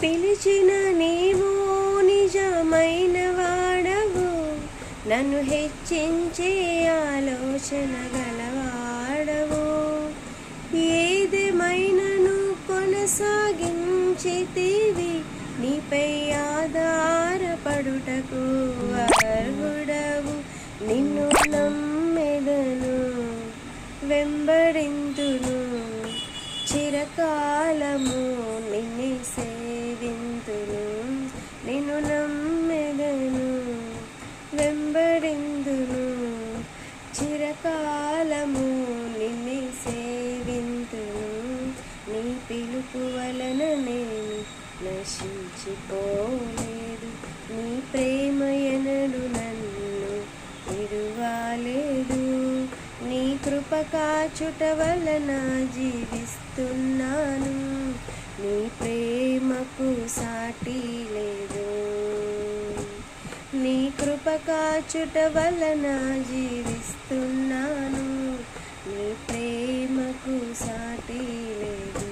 పిలిచిన నీవు నిజమైన వాడవు, నన్ను హెచ్చించే ఆలోచన గలవాడవు. ఏదేమైనను కొనసాగించితివి, నీపై ఆధారపడుటకు అర్హుడవు. నిన్ను నమ్మెదను, వెంబడింతును, చిరకాలము నిన్నే సేవింతును. నిన్ను నమ్మెదను, వెంబడింతును, చిరకాలము నిన్నే సేవింతును. నీ పిలుపు వలన నేను నశించిపోలేదు, నీ ప్రేమ ఎనడు నన్ను విడువలేదు. నీ కృప కాచుట వలన జీవిస్తున్నాను, నీ ప్రేమకు సాటి లేదు. నీ కృప కాచుట వలన జీవిస్తున్నాను, నీ ప్రేమకు సాటి లేదు.